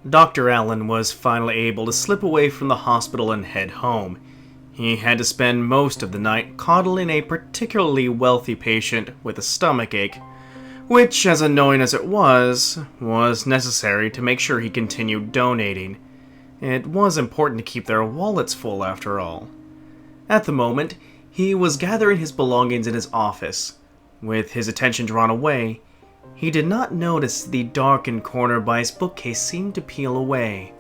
Dr. Allen was finally able to slip away from the hospital and head home. He had to spend most of the night coddling a particularly wealthy patient with a stomachache, which, as annoying as it was necessary to make sure he continued donating. It was important to keep their wallets full after all. At the moment, he was gathering his belongings in his office. With his attention drawn away, he did not notice the darkened corner by his bookcase seemed to peel away,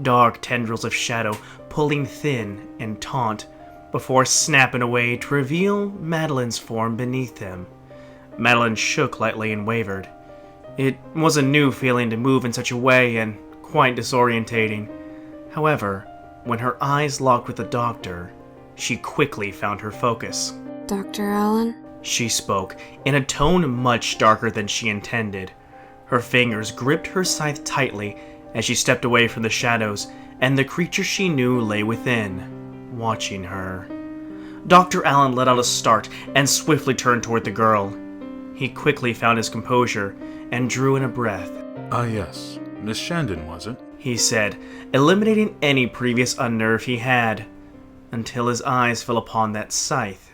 dark tendrils of shadow pulling thin and taut, before snapping away to reveal Madeline's form beneath him. Meline shook lightly and wavered. It was a new feeling to move in such a way and quite disorientating. However, when her eyes locked with the doctor, she quickly found her focus. Dr. Allen? She spoke, in a tone much darker than she intended. Her fingers gripped her scythe tightly as she stepped away from the shadows, and the creature she knew lay within, watching her. Dr. Allen let out a start and swiftly turned toward the girl. He quickly found his composure and drew in a breath. Yes. Miss Shandon, was it? He said, eliminating any previous unnerve he had, until his eyes fell upon that scythe.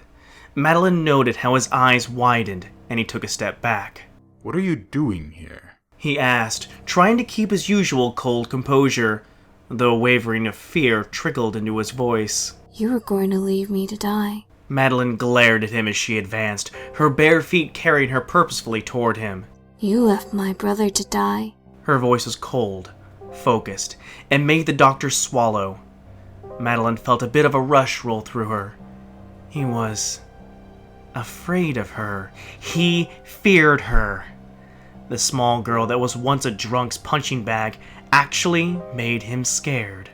Meline noted how his eyes widened, and he took a step back. What are you doing here? He asked, trying to keep his usual cold composure, though a wavering of fear trickled into his voice. You were going to leave me to die. Meline glared at him as she advanced, her bare feet carrying her purposefully toward him. You left my brother to die. Her voice was cold, focused, and made the doctor swallow. Meline felt a bit of a rush roll through her. He was afraid of her. He feared her. The small girl that was once a drunk's punching bag actually made him scared.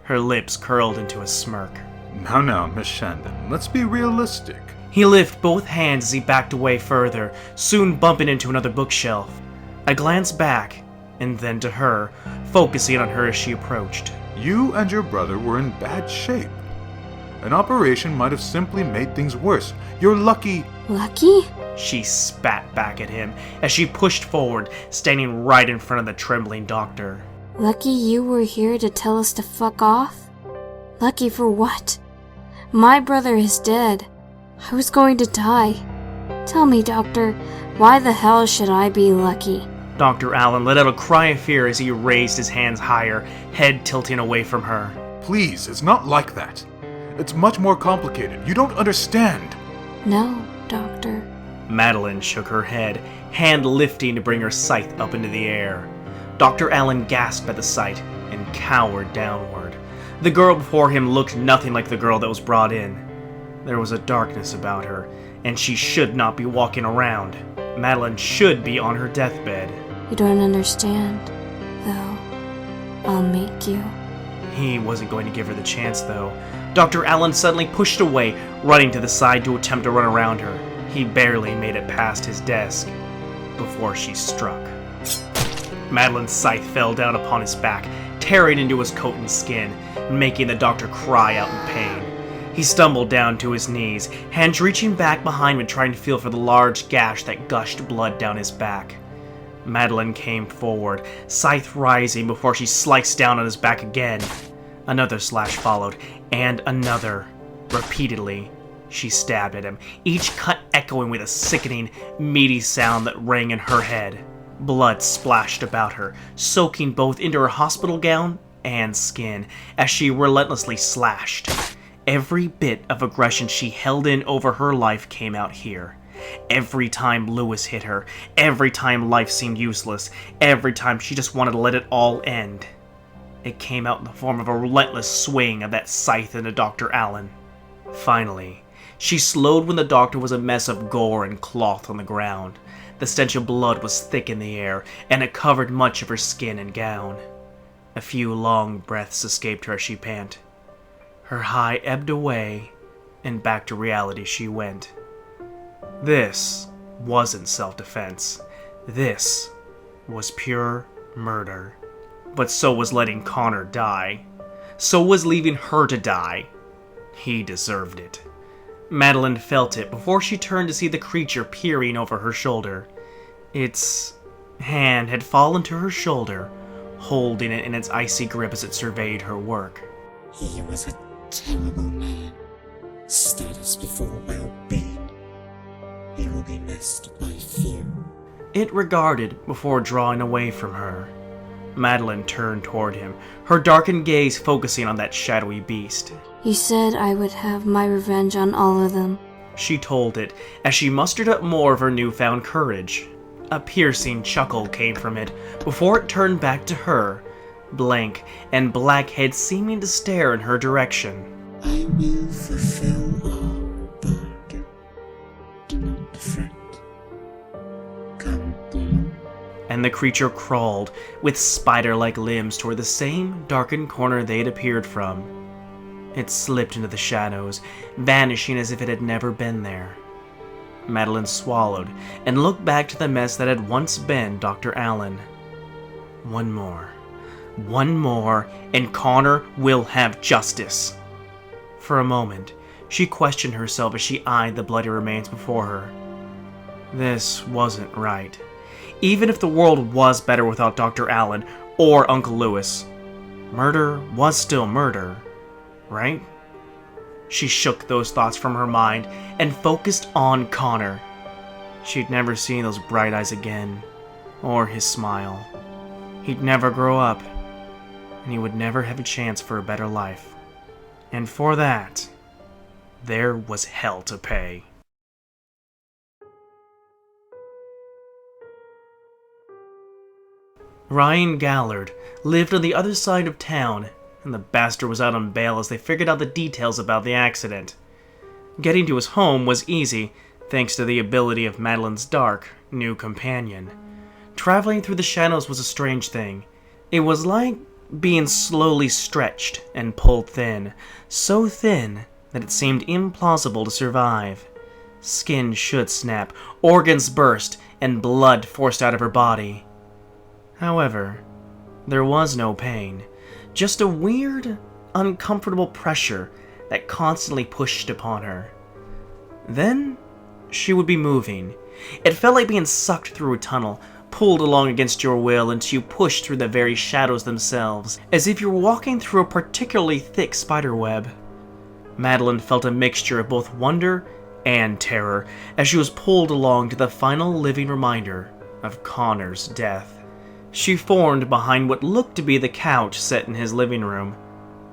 Her lips curled into a smirk. Now, Miss Shandon, let's be realistic. He lifted both hands as he backed away further, soon bumping into another bookshelf. I glanced back, and then to her, focusing on her as she approached. You and your brother were in bad shape. An operation might have simply made things worse. You're lucky. Lucky? She spat back at him as she pushed forward, standing right in front of the trembling doctor. Lucky you were here to tell us to fuck off? Lucky for what? My brother is dead. I was going to die. Tell me, doctor, why the hell should I be lucky? Dr. Allen let out a cry of fear as he raised his hands higher, head tilting away from her. Please, it's not like that. It's much more complicated. You don't understand. No, doctor. Meline shook her head, hand lifting to bring her scythe up into the air. Dr. Allen gasped at the sight and cowered downward. The girl before him looked nothing like the girl that was brought in. There was a darkness about her, and she should not be walking around. Meline should be on her deathbed. You don't understand, though. I'll make you. He wasn't going to give her the chance, though. Dr. Allen suddenly pushed away, running to the side to attempt to run around her. He barely made it past his desk before she struck. Medeline's scythe fell down upon his back, tearing into his coat and skin, making the doctor cry out in pain. He stumbled down to his knees, hands reaching back behind him trying to feel for the large gash that gushed blood down his back. Meline came forward, scythe rising before she sliced down on his back again. Another slash followed, and another. Repeatedly, she stabbed at him, each cut echoing with a sickening, meaty sound that rang in her head. Blood splashed about her, soaking both into her hospital gown and skin as she relentlessly slashed. Every bit of aggression she held in over her life came out here. Every time Lewis hit her, every time life seemed useless, every time she just wanted to let it all end. It came out in the form of a relentless swing of that scythe into Dr. Allen. Finally, she slowed when the doctor was a mess of gore and cloth on the ground. The stench of blood was thick in the air, and it covered much of her skin and gown. A few long breaths escaped her as she panted. Her high ebbed away, and back to reality she went. This wasn't self-defense. This was pure murder. But so was letting Connor die. So was leaving her to die. He deserved it. Meline felt it before she turned to see the creature peering over her shoulder. Its hand had fallen to her shoulder, holding it in its icy grip as it surveyed her work. He was a terrible man. Status before well-being. He will be missed by few. It regarded before drawing away from her. Meline turned toward him, her darkened gaze focusing on that shadowy beast. You said I would have my revenge on all of them. She told it, as she mustered up more of her newfound courage. A piercing chuckle came from it, before it turned back to her, blank and black head seeming to stare in her direction. I will fulfill all, but do not fret. Come down. And the creature crawled, with spider-like limbs, toward the same darkened corner they had appeared from. It slipped into the shadows, vanishing as if it had never been there. Meline swallowed, and looked back to the mess that had once been Dr. Allen. One more, and Connor will have justice. For a moment, she questioned herself as she eyed the bloody remains before her. This wasn't right. Even if the world was better without Dr. Allen or Uncle Lewis, murder was still murder, right? She shook those thoughts from her mind and focused on Connor. She'd never seen those bright eyes again, or his smile. He'd never grow up, and he would never have a chance for a better life. And for that, there was hell to pay. Ryan Gallard lived on the other side of town, and the bastard was out on bail as they figured out the details about the accident. Getting to his home was easy, thanks to the ability of Madeline's dark, new companion. Traveling through the shadows was a strange thing. It was like being slowly stretched and pulled thin, so thin that it seemed implausible to survive. Skin should snap, organs burst, and blood forced out of her body. However, there was no pain, just a weird, uncomfortable pressure that constantly pushed upon her. Then, she would be moving. It felt like being sucked through a tunnel, pulled along against your will until you pushed through the very shadows themselves, as if you were walking through a particularly thick spiderweb. Meline felt a mixture of both wonder and terror as she was pulled along to the final living reminder of Connor's death. She formed behind what looked to be the couch set in his living room.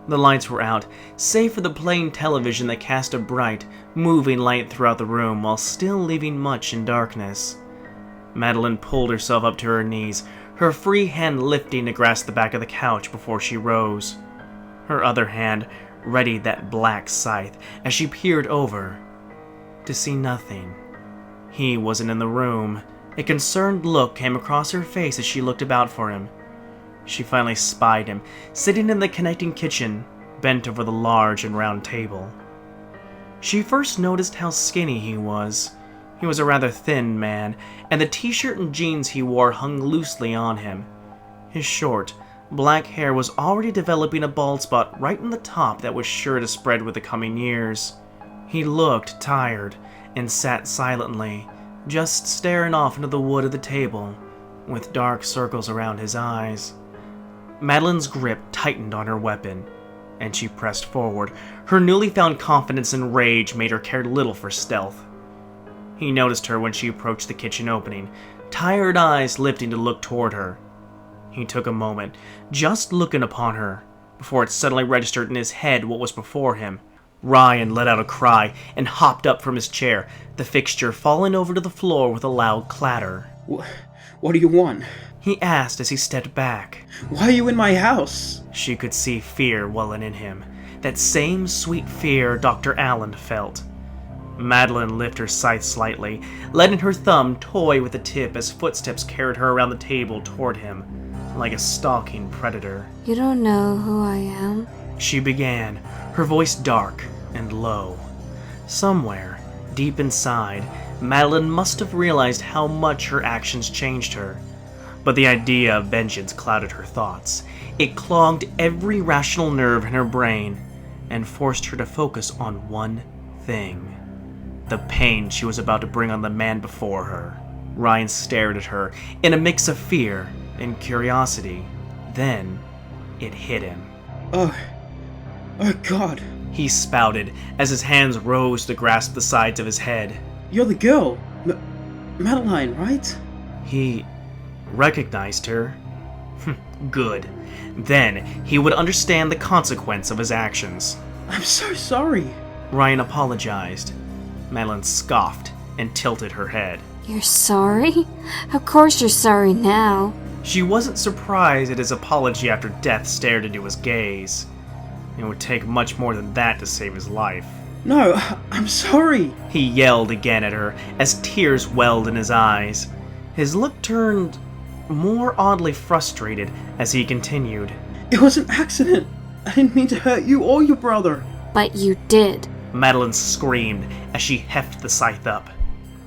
The lights were out, save for the plain television that cast a bright, moving light throughout the room while still leaving much in darkness. Meline pulled herself up to her knees, her free hand lifting to grasp the back of the couch before she rose. Her other hand readied that black scythe as she peered over, to see nothing. He wasn't in the room. A concerned look came across her face as she looked about for him. She finally spied him, sitting in the connecting kitchen, bent over the large and round table. She first noticed how skinny he was. He was a rather thin man, and the t-shirt and jeans he wore hung loosely on him. His short, black hair was already developing a bald spot right in the top that was sure to spread with the coming years. He looked tired and sat silently, just staring off into the wood of the table, with dark circles around his eyes. Madeline's grip tightened on her weapon, and she pressed forward. Her newly found confidence and rage made her care little for stealth. He noticed her when she approached the kitchen opening, tired eyes lifting to look toward her. He took a moment, just looking upon her, before it suddenly registered in his head what was before him. Ryan let out a cry and hopped up from his chair, the fixture falling over to the floor with a loud clatter. What do you want? He asked as he stepped back. Why are you in my house? She could see fear welling in him, that same sweet fear Dr. Allen felt. Meline lifted her scythe slightly, letting her thumb toy with the tip as footsteps carried her around the table toward him, like a stalking predator. You don't know who I am? She began, her voice dark and low. Somewhere, deep inside, Meline must have realized how much her actions changed her. But the idea of vengeance clouded her thoughts. It clogged every rational nerve in her brain and forced her to focus on one thing: the pain she was about to bring on the man before her. Ryan stared at her in a mix of fear and curiosity. Then, it hit him. Oh God. He spouted as his hands rose to grasp the sides of his head. You're the girl. Meline, right? He recognized her. Good. Then he would understand the consequence of his actions. I'm so sorry. Ryan apologized. Meline scoffed and tilted her head. You're sorry? Of course you're sorry now. She wasn't surprised at his apology after death stared into his gaze. It would take much more than that to save his life. No, I'm sorry. He yelled again at her as tears welled in his eyes. His look turned more oddly frustrated as he continued. It was an accident. I didn't mean to hurt you or your brother. But you did. Meline screamed as she hefted the scythe up.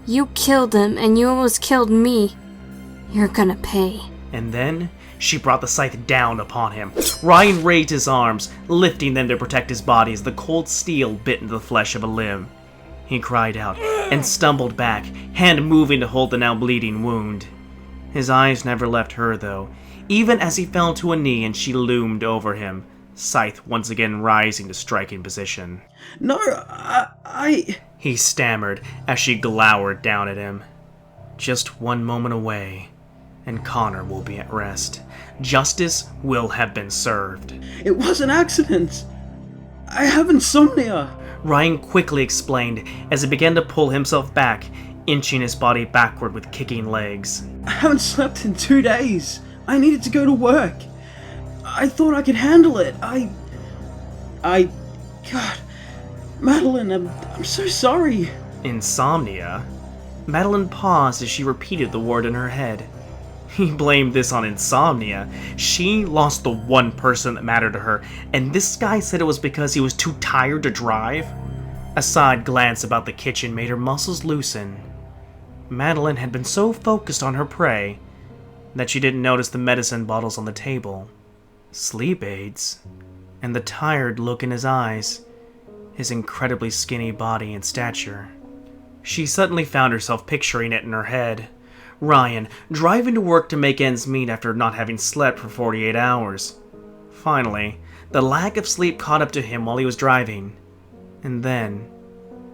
You killed him and you almost killed me. You're gonna pay. And then she brought the scythe down upon him. Ryan raised his arms, lifting them to protect his body as the cold steel bit into the flesh of a limb. He cried out and stumbled back, hand moving to hold the now bleeding wound. His eyes never left her, though, even as he fell to a knee and she loomed over him, scythe once again rising to striking position. No, I... He stammered as she glowered down at him. Just one moment away, and Connor will be at rest. Justice will have been served. It was an accident. I have insomnia. Ryan quickly explained as he began to pull himself back, inching his body backward with kicking legs. I haven't slept in 2 days. I needed to go to work. I thought I could handle it. God, Madeline, I'm so sorry. Insomnia? Meline paused as she repeated the word in her head. He blamed this on insomnia. She lost the one person that mattered to her, and this guy said it was because he was too tired to drive? A side glance about the kitchen made her muscles loosen. Meline had been so focused on her prey that she didn't notice the medicine bottles on the table, sleep aids, and the tired look in his eyes, his incredibly skinny body and stature. She suddenly found herself picturing it in her head. Ryan, driving to work to make ends meet after not having slept for 48 hours. Finally, the lack of sleep caught up to him while he was driving. And then,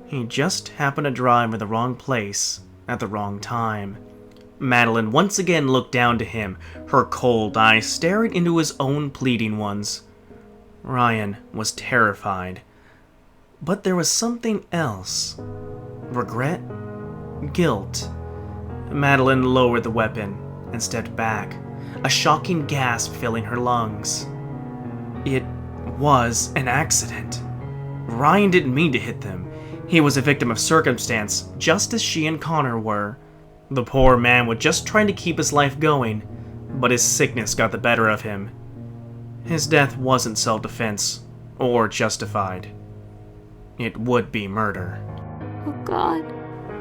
he just happened to drive in the wrong place at the wrong time. Meline once again looked down to him, her cold eyes staring into his own pleading ones. Ryan was terrified. But there was something else. Regret? Guilt? Meline lowered the weapon and stepped back, a shocking gasp filling her lungs. It was an accident. Ryan didn't mean to hit them. He was a victim of circumstance, just as she and Connor were. The poor man was just trying to keep his life going, but his sickness got the better of him. His death wasn't self-defense, or justified. It would be murder. Oh God.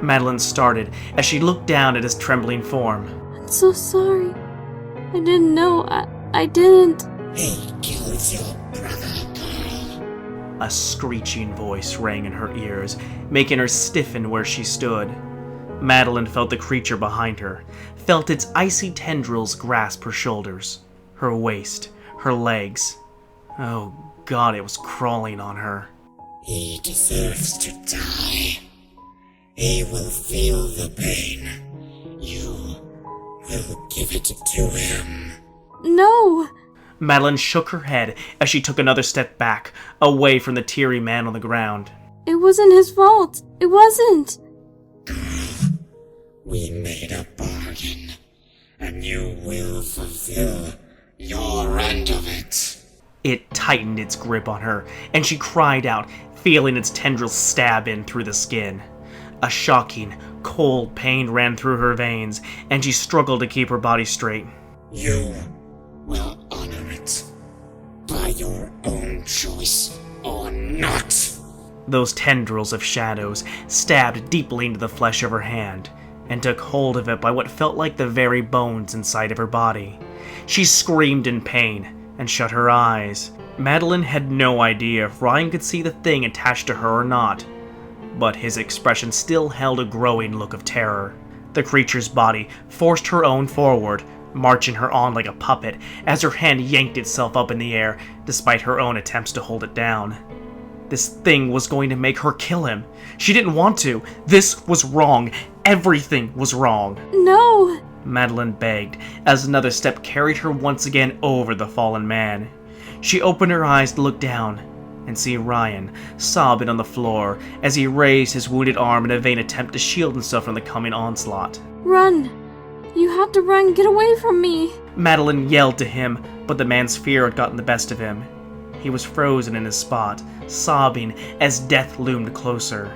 Meline started as she looked down at his trembling form. I'm so sorry. I didn't know. I didn't. He killed your brother, girl. A screeching voice rang in her ears, making her stiffen where she stood. Meline felt the creature behind her, felt its icy tendrils grasp her shoulders, her waist, her legs. Oh God, it was crawling on her. He deserves to die. He will feel the pain. You will give it to him. No! Meline shook her head as she took another step back, away from the teary man on the ground. It wasn't his fault. It wasn't. We made a bargain, and you will fulfill your end of it. It tightened its grip on her, and she cried out, feeling its tendrils stab in through the skin. A shocking, cold pain ran through her veins, and she struggled to keep her body straight. You will honor it by your own choice or not. Those tendrils of shadows stabbed deeply into the flesh of her hand, and took hold of it by what felt like the very bones inside of her body. She screamed in pain and shut her eyes. Meline had no idea if Ryan could see the thing attached to her or not, but his expression still held a growing look of terror. The creature's body forced her own forward, marching her on like a puppet as her hand yanked itself up in the air, despite her own attempts to hold it down. This thing was going to make her kill him. She didn't want to. This was wrong. Everything was wrong. No! Meline begged, as another step carried her once again over the fallen man. She opened her eyes to look down and see Ryan sobbing on the floor as he raised his wounded arm in a vain attempt to shield himself from the coming onslaught. Run! You have to run! Get away from me! Meline yelled to him, but the man's fear had gotten the best of him. He was frozen in his spot, sobbing as death loomed closer.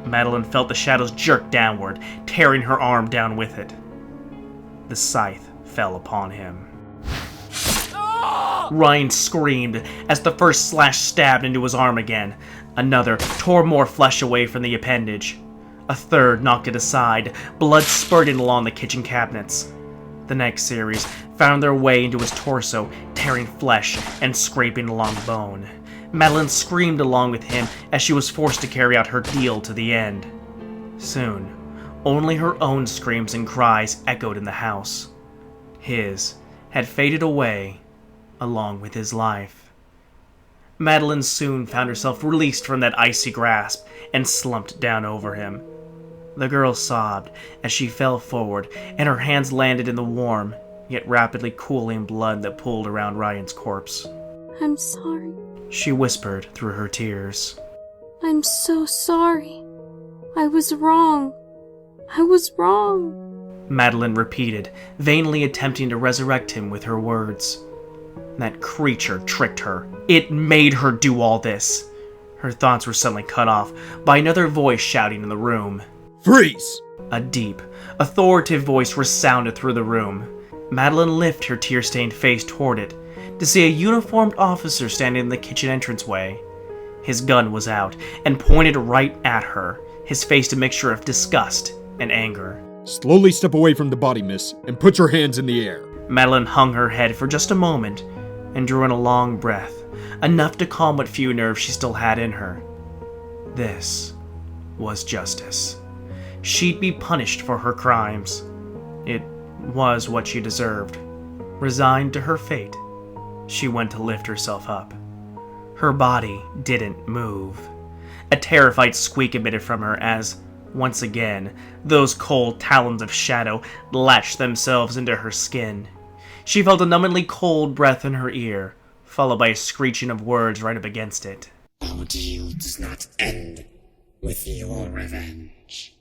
Meline felt the shadows jerk downward, tearing her arm down with it. The scythe fell upon him. Ryan screamed as the first slash stabbed into his arm again. Another tore more flesh away from the appendage. A third knocked it aside, blood spurting along the kitchen cabinets. The next series found their way into his torso, tearing flesh and scraping along bone. Meline screamed along with him as she was forced to carry out her deal to the end. Soon, only her own screams and cries echoed in the house. His had faded away along with his life. Meline soon found herself released from that icy grasp and slumped down over him. The girl sobbed as she fell forward, and her hands landed in the warm, yet rapidly cooling blood that pooled around Ryan's corpse. I'm sorry. She whispered through her tears. I'm so sorry. I was wrong. I was wrong. Meline repeated, vainly attempting to resurrect him with her words. That creature tricked her. It made her do all this. Her thoughts were suddenly cut off by another voice shouting in the room. Freeze! A deep, authoritative voice resounded through the room. Meline lifted her tear-stained face toward it to see a uniformed officer standing in the kitchen entranceway. His gun was out and pointed right at her, his face a mixture of disgust and anger. Slowly step away from the body, miss, and put your hands in the air. Meline hung her head for just a moment and drew in a long breath, enough to calm what few nerves she still had in her. This was justice. She'd be punished for her crimes. It was what she deserved. Resigned to her fate, she went to lift herself up. Her body didn't move. A terrified squeak emitted from her as, once again, those cold talons of shadow latched themselves into her skin. She felt a numbingly cold breath in her ear, followed by a screeching of words right up against it. Our deal does not end with your revenge.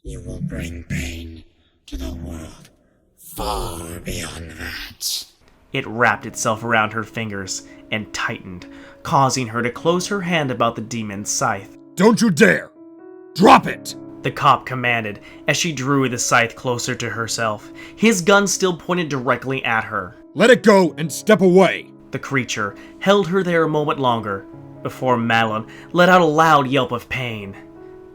You will bring pain to the world far beyond that. It wrapped itself around her fingers and tightened, causing her to close her hand about the demon's scythe. Don't you dare! Drop it! The cop commanded as she drew the scythe closer to herself, his gun still pointed directly at her. Let it go and step away! The creature held her there a moment longer, before Meline let out a loud yelp of pain.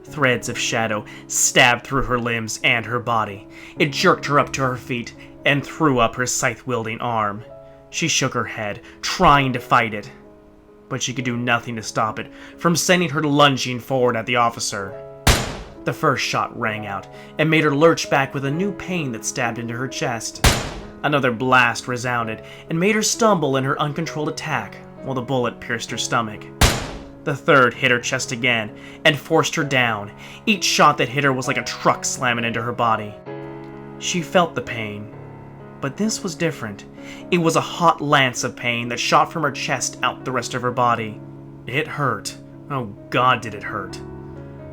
Threads of shadow stabbed through her limbs and her body. It jerked her up to her feet and threw up her scythe-wielding arm. She shook her head, trying to fight it, but she could do nothing to stop it from sending her lunging forward at the officer. The first shot rang out and made her lurch back with a new pain that stabbed into her chest. Another blast resounded and made her stumble in her uncontrolled attack while the bullet pierced her stomach. The third hit her chest again and forced her down. Each shot that hit her was like a truck slamming into her body. She felt the pain, but this was different. It was a hot lance of pain that shot from her chest out the rest of her body. It hurt. Oh God, did it hurt.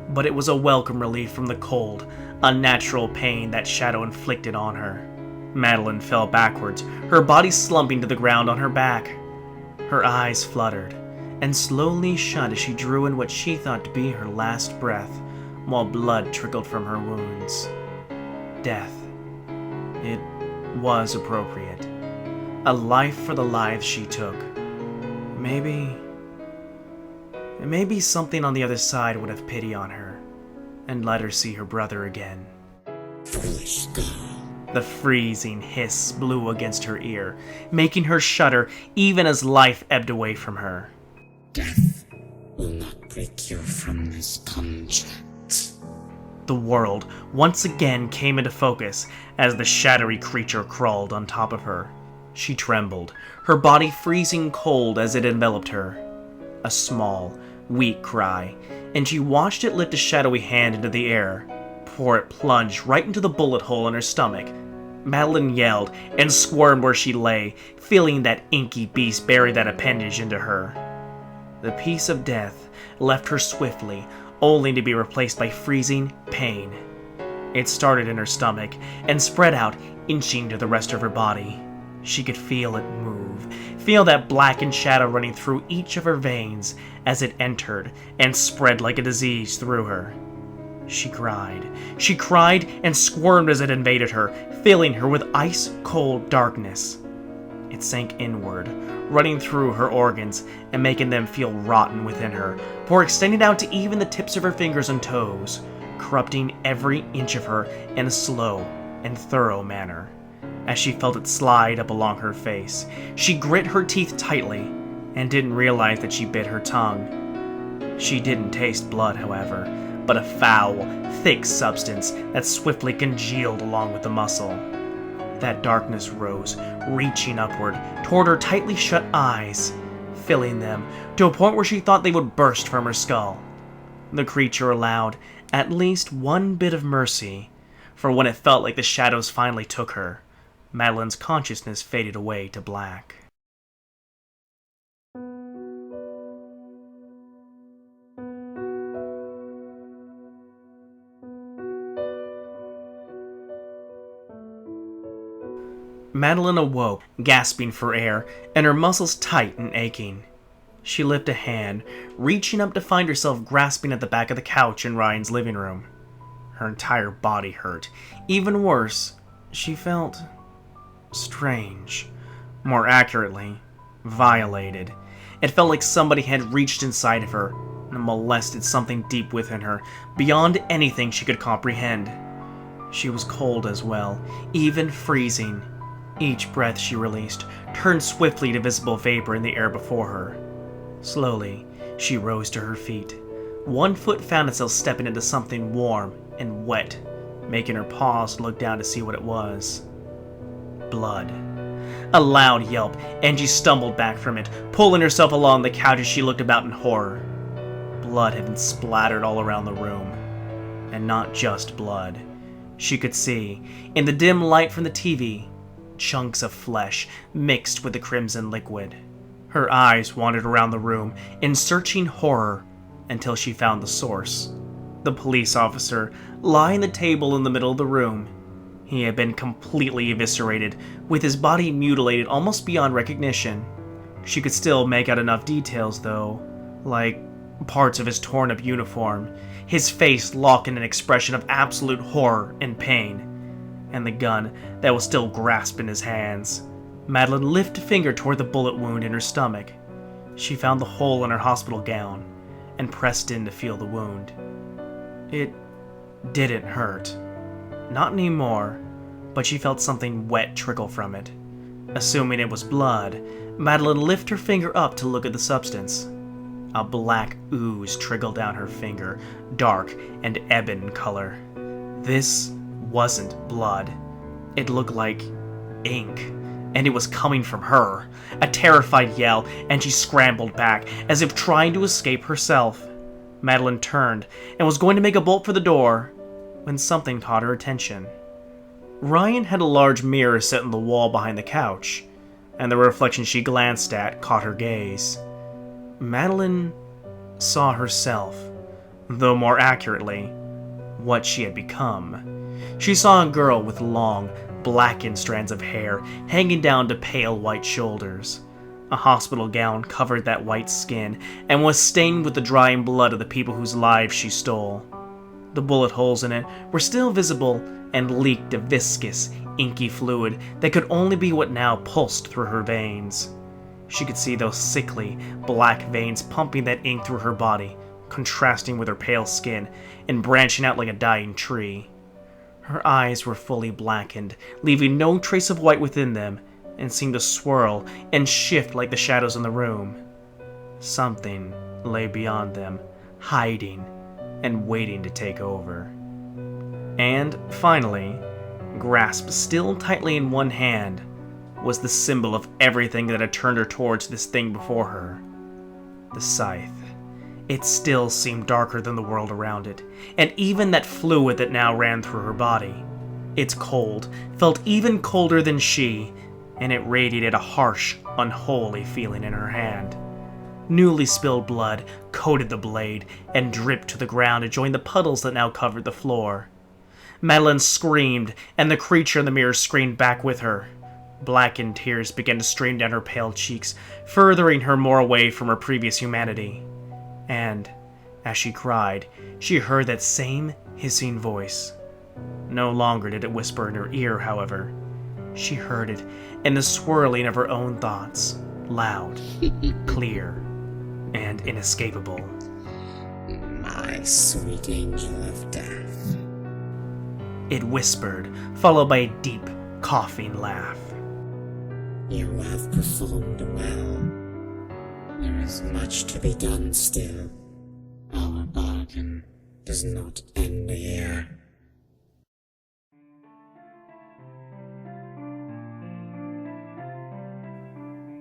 But it was a welcome relief from the cold, unnatural pain that shadow inflicted on her. Meline fell backwards, her body slumping to the ground on her back. Her eyes fluttered and slowly shut as she drew in what she thought to be her last breath, while blood trickled from her wounds. Death. It was appropriate. A life for the lives she took. Maybe something on the other side would have pity on her and let her see her brother again. Foolish girl. The freezing hiss blew against her ear, making her shudder even as life ebbed away from her. Death will not break you from this contract. The world once again came into focus as the shadowy creature crawled on top of her. She trembled, her body freezing cold as it enveloped her. A small, weak cry, and she watched it lift a shadowy hand into the air, before it plunged right into the bullet hole in her stomach. Meline yelled and squirmed where she lay, feeling that inky beast bury that appendage into her. The peace of death left her swiftly, only to be replaced by freezing pain. It started in her stomach and spread out, inching to the rest of her body. She could feel it move, feel that blackened shadow running through each of her veins as it entered and spread like a disease through her. She cried and squirmed as it invaded her, filling her with ice-cold darkness. It sank inward, running through her organs and making them feel rotten within her, before extending out to even the tips of her fingers and toes, corrupting every inch of her in a slow and thorough manner. As she felt it slide up along her face, she grit her teeth tightly and didn't realize that she bit her tongue. She didn't taste blood, however, but a foul, thick substance that swiftly congealed along with the muscle. That darkness rose, reaching upward toward her tightly shut eyes, filling them to a point where she thought they would burst from her skull. The creature allowed at least one bit of mercy, for when it felt like the shadows finally took her, Madeline's consciousness faded away to black. Meline awoke, gasping for air, and her muscles tight and aching. She lifted a hand, reaching up to find herself grasping at the back of the couch in Ryan's living room. Her entire body hurt. Even worse, she felt strange. More accurately, violated. It felt like somebody had reached inside of her and molested something deep within her, beyond anything she could comprehend. She was cold as well, even freezing. Each breath she released turned swiftly to visible vapor in the air before her. Slowly, she rose to her feet. One foot found itself stepping into something warm and wet, making her pause to look down to see what it was. Blood. A loud yelp, and she stumbled back from it, pulling herself along the couch as she looked about in horror. Blood had been splattered all around the room. And not just blood. She could see, in the dim light from the TV, chunks of flesh mixed with the crimson liquid. Her eyes wandered around the room in searching horror until she found the source. The police officer lying the table in the middle of the room. He had been completely eviscerated, with his body mutilated almost beyond recognition. She could still make out enough details, though, like parts of his torn-up uniform, his face locked in an expression of absolute horror and pain, and the gun that was still grasped in his hands. Meline lifted a finger toward the bullet wound in her stomach. She found the hole in her hospital gown and pressed in to feel the wound. It didn't hurt. Not anymore, but she felt something wet trickle from it. Assuming it was blood, Meline lifted her finger up to look at the substance. A black ooze trickled down her finger, dark and ebon in color. This wasn't blood. It looked like ink, and it was coming from her. A terrified yell, and she scrambled back, as if trying to escape herself. Meline turned, and was going to make a bolt for the door, when something caught her attention. Ryan had a large mirror set in the wall behind the couch, and the reflection she glanced at caught her gaze. Meline saw herself, though more accurately, what she had become. She saw a girl with long, blackened strands of hair hanging down to pale white shoulders. A hospital gown covered that white skin and was stained with the drying blood of the people whose lives she stole. The bullet holes in it were still visible and leaked a viscous, inky fluid that could only be what now pulsed through her veins. She could see those sickly, black veins pumping that ink through her body, contrasting with her pale skin and branching out like a dying tree. Her eyes were fully blackened, leaving no trace of white within them, and seemed to swirl and shift like the shadows in the room. Something lay beyond them, hiding and waiting to take over. And finally, grasped still tightly in one hand, was the symbol of everything that had turned her towards this thing before her. The scythe. It still seemed darker than the world around it, and even that fluid that now ran through her body. Its cold felt even colder than she, and it radiated a harsh, unholy feeling in her hand. Newly spilled blood coated the blade and dripped to the ground to join the puddles that now covered the floor. Meline screamed, and the creature in the mirror screamed back with her. Blackened tears began to stream down her pale cheeks, furthering her more away from her previous humanity. And, as she cried, she heard that same hissing voice. No longer did it whisper in her ear, however. She heard it in the swirling of her own thoughts, loud, clear, and inescapable. My sweet angel of death. It whispered, followed by a deep, coughing laugh. You have performed well. There is much to be done still. Our bargain does not end here.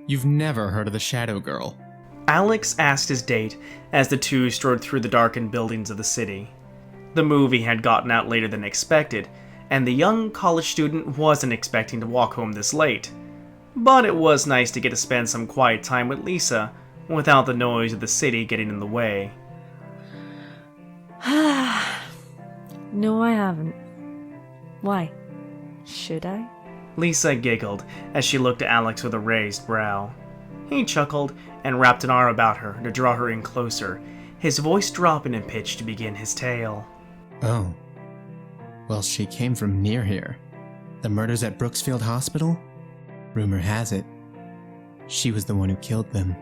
You've never heard of the Shadow Girl. Alex asked his date as the two strode through the darkened buildings of the city. The movie had gotten out later than expected, and the young college student wasn't expecting to walk home this late. But it was nice to get to spend some quiet time with Lisa, without the noise of the city getting in the way. No, I haven't. Why? Should I? Lisa giggled as she looked at Alex with a raised brow. He chuckled and wrapped an arm about her to draw her in closer, his voice dropping in pitch to begin his tale. Oh. Well, she came from near here. The murders at Brooksfield Hospital? Rumor has it, she was the one who killed them.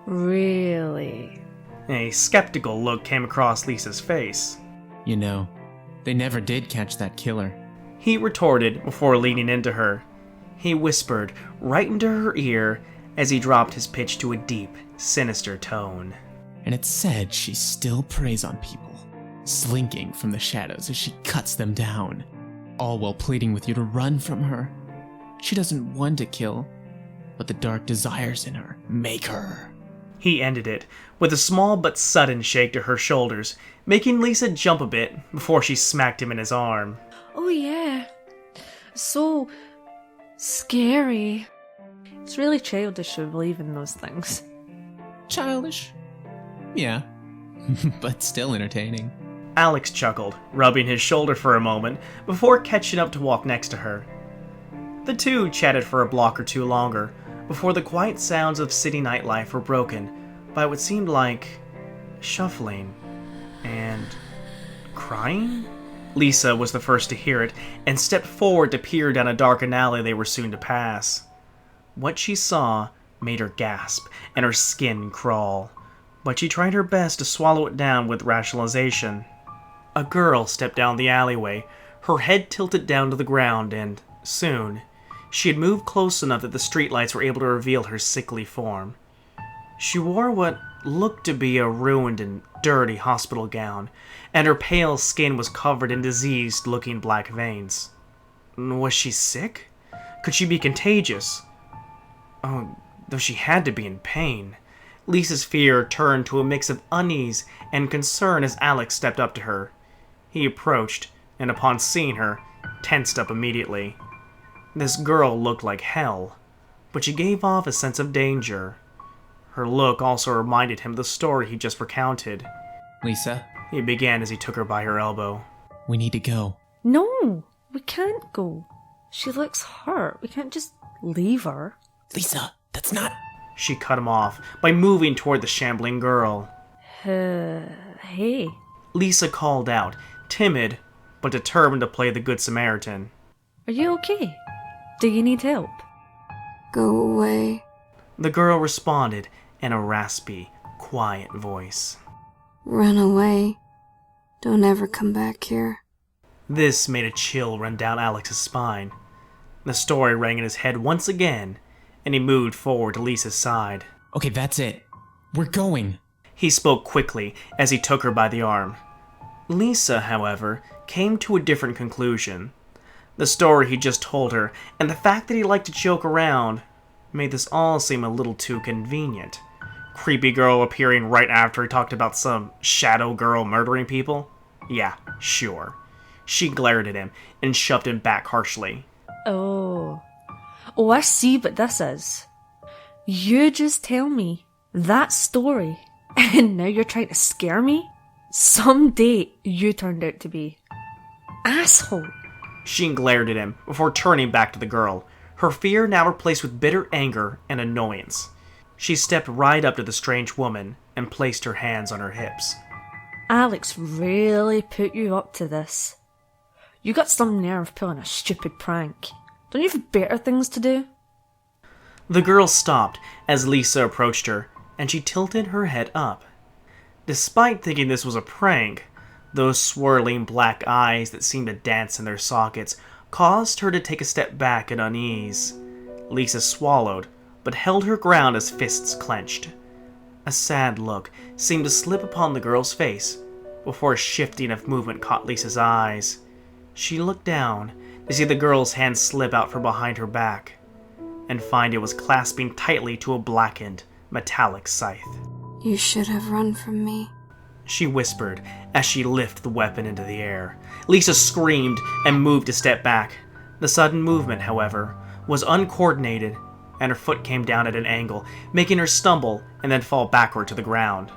Really? A skeptical look came across Lisa's face. You know, they never did catch that killer. He retorted before leaning into her. He whispered right into her ear as he dropped his pitch to a deep, sinister tone. And it's said she still preys on people, slinking from the shadows as she cuts them down, all while pleading with you to run from her. She doesn't want to kill, but the dark desires in her make her. He ended it with a small but sudden shake to her shoulders, making Lisa jump a bit before she smacked him in his arm. Oh yeah. So scary. It's really childish to believe in those things. Childish? Yeah, but still entertaining. Alex chuckled, rubbing his shoulder for a moment before catching up to walk next to her. The two chatted for a block or two longer before the quiet sounds of city nightlife were broken by what seemed like shuffling and crying. Lisa was the first to hear it and stepped forward to peer down a darkened alley they were soon to pass. What she saw made her gasp and her skin crawl, but she tried her best to swallow it down with rationalization. A girl stepped down the alleyway, her head tilted down to the ground, and soon she had moved close enough that the streetlights were able to reveal her sickly form. She wore what looked to be a ruined and dirty hospital gown, and her pale skin was covered in diseased-looking black veins. Was she sick? Could she be contagious? Oh, though she had to be in pain. Lisa's fear turned to a mix of unease and concern as Alex stepped up to her. He approached, and upon seeing her, tensed up immediately. This girl looked like hell, but she gave off a sense of danger. Her look also reminded him of the story he just recounted. Lisa, He began as he took her by her elbow. we need to go. No, we can't go. She looks hurt. We can't just leave her. Lisa, that's not... She cut him off by moving toward the shambling girl. Hey. Lisa called out, timid, but determined to play the Good Samaritan. Are you okay? Do you need help? Go away. The girl responded in a raspy, quiet voice. Run away. Don't ever come back here. This made a chill run down Alex's spine. The story rang in his head once again, and he moved forward to Lisa's side. Okay, that's it. We're going. He spoke quickly as he took her by the arm. Lisa, however, came to a different conclusion. The story he just told her, and the fact that he liked to joke around, made this all seem a little too convenient. Creepy girl appearing right after he talked about some shadow girl murdering people? Yeah, sure. She glared at him and shoved him back harshly. Oh, I see what this is. You just tell me that story, and now you're trying to scare me? Someday you turned out to be asshole. She glared at him before turning back to the girl, her fear now replaced with bitter anger and annoyance. She stepped right up to the strange woman and placed her hands on her hips. Alex really put you up to this. You got some nerve pulling a stupid prank. Don't you have better things to do? The girl stopped as Lisa approached her, and she tilted her head up. Despite thinking this was a prank, those swirling black eyes that seemed to dance in their sockets caused her to take a step back at unease. Lisa swallowed, but held her ground as fists clenched. A sad look seemed to slip upon the girl's face before a shifting of movement caught Lisa's eyes. She looked down to see the girl's hand slip out from behind her back and find it was clasping tightly to a blackened, metallic scythe. You should have run from me, she whispered as she lifted the weapon into the air. Lisa screamed and moved a step back. The sudden movement, however, was uncoordinated, and her foot came down at an angle, making her stumble and then fall backward to the ground.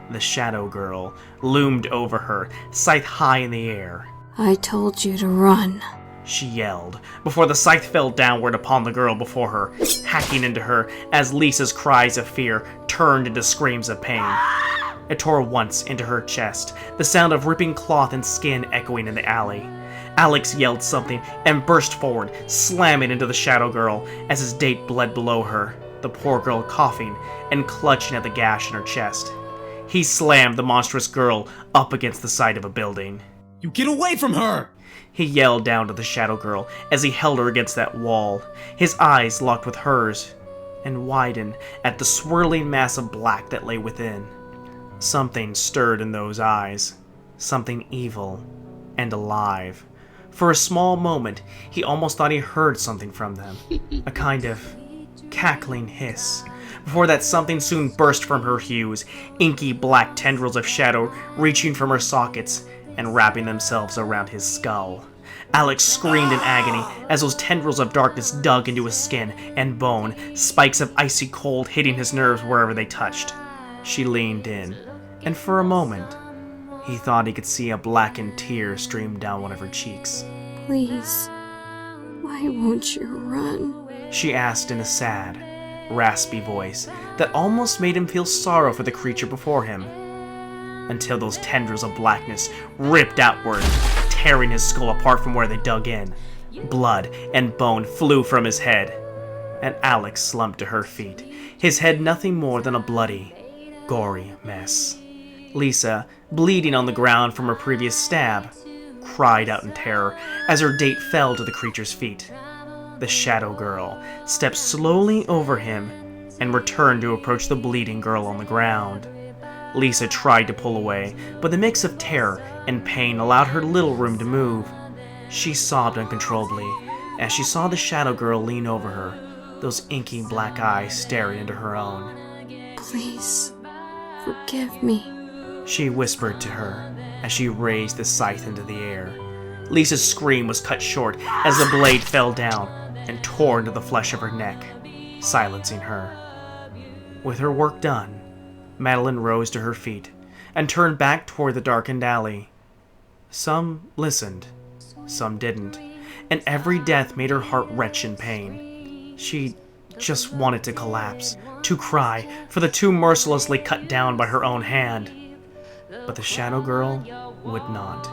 The shadow girl loomed over her, scythe high in the air. I told you to run, she yelled, before the scythe fell downward upon the girl before her, hacking into her as Lisa's cries of fear turned into screams of pain. It tore once into her chest, the sound of ripping cloth and skin echoing in the alley. Alex yelled something and burst forward, slamming into the shadow girl as his date bled below her, the poor girl coughing and clutching at the gash in her chest. He slammed the monstrous girl up against the side of a building. You get away from her! He yelled down to the shadow girl as he held her against that wall, his eyes locked with hers, and widened at the swirling mass of black that lay within. Something stirred in those eyes, something evil and alive. For a small moment, he almost thought he heard something from them, a kind of cackling hiss, before that something soon burst from her hues, inky black tendrils of shadow reaching from her sockets and wrapping themselves around his skull. Alex screamed in agony as those tendrils of darkness dug into his skin and bone, spikes of icy cold hitting his nerves wherever they touched. She leaned in, and for a moment, he thought he could see a blackened tear stream down one of her cheeks. Please, why won't you run? She asked in a sad, raspy voice that almost made him feel sorrow for the creature before him, until those tendrils of blackness ripped outward, tearing his skull apart from where they dug in. Blood and bone flew from his head, and Alex slumped to her feet, his head nothing more than a bloody, gory mess. Lisa, bleeding on the ground from her previous stab, cried out in terror as her date fell to the creature's feet. The shadow girl stepped slowly over him and returned to approach the bleeding girl on the ground. Lisa tried to pull away, but the mix of terror and pain allowed her little room to move. She sobbed uncontrollably as she saw the shadow girl lean over her, those inky black eyes staring into her own. Please, forgive me, she whispered to her as she raised the scythe into the air. Lisa's scream was cut short as the blade fell down and tore into the flesh of her neck, silencing her. With her work done, Meline rose to her feet and turned back toward the darkened alley. Some listened, some didn't, and every death made her heart retch in pain. She just wanted to collapse, to cry for the two mercilessly cut down by her own hand. But the shadow girl would not.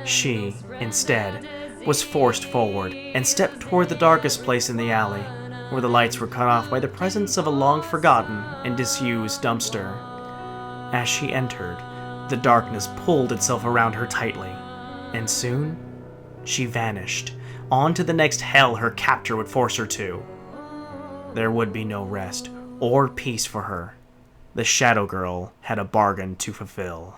She, instead, was forced forward and stepped toward the darkest place in the alley, where the lights were cut off by the presence of a long-forgotten and disused dumpster. As she entered, the darkness pulled itself around her tightly, and soon she vanished, on to the next hell her captor would force her to. There would be no rest or peace for her. The shadow girl had a bargain to fulfill.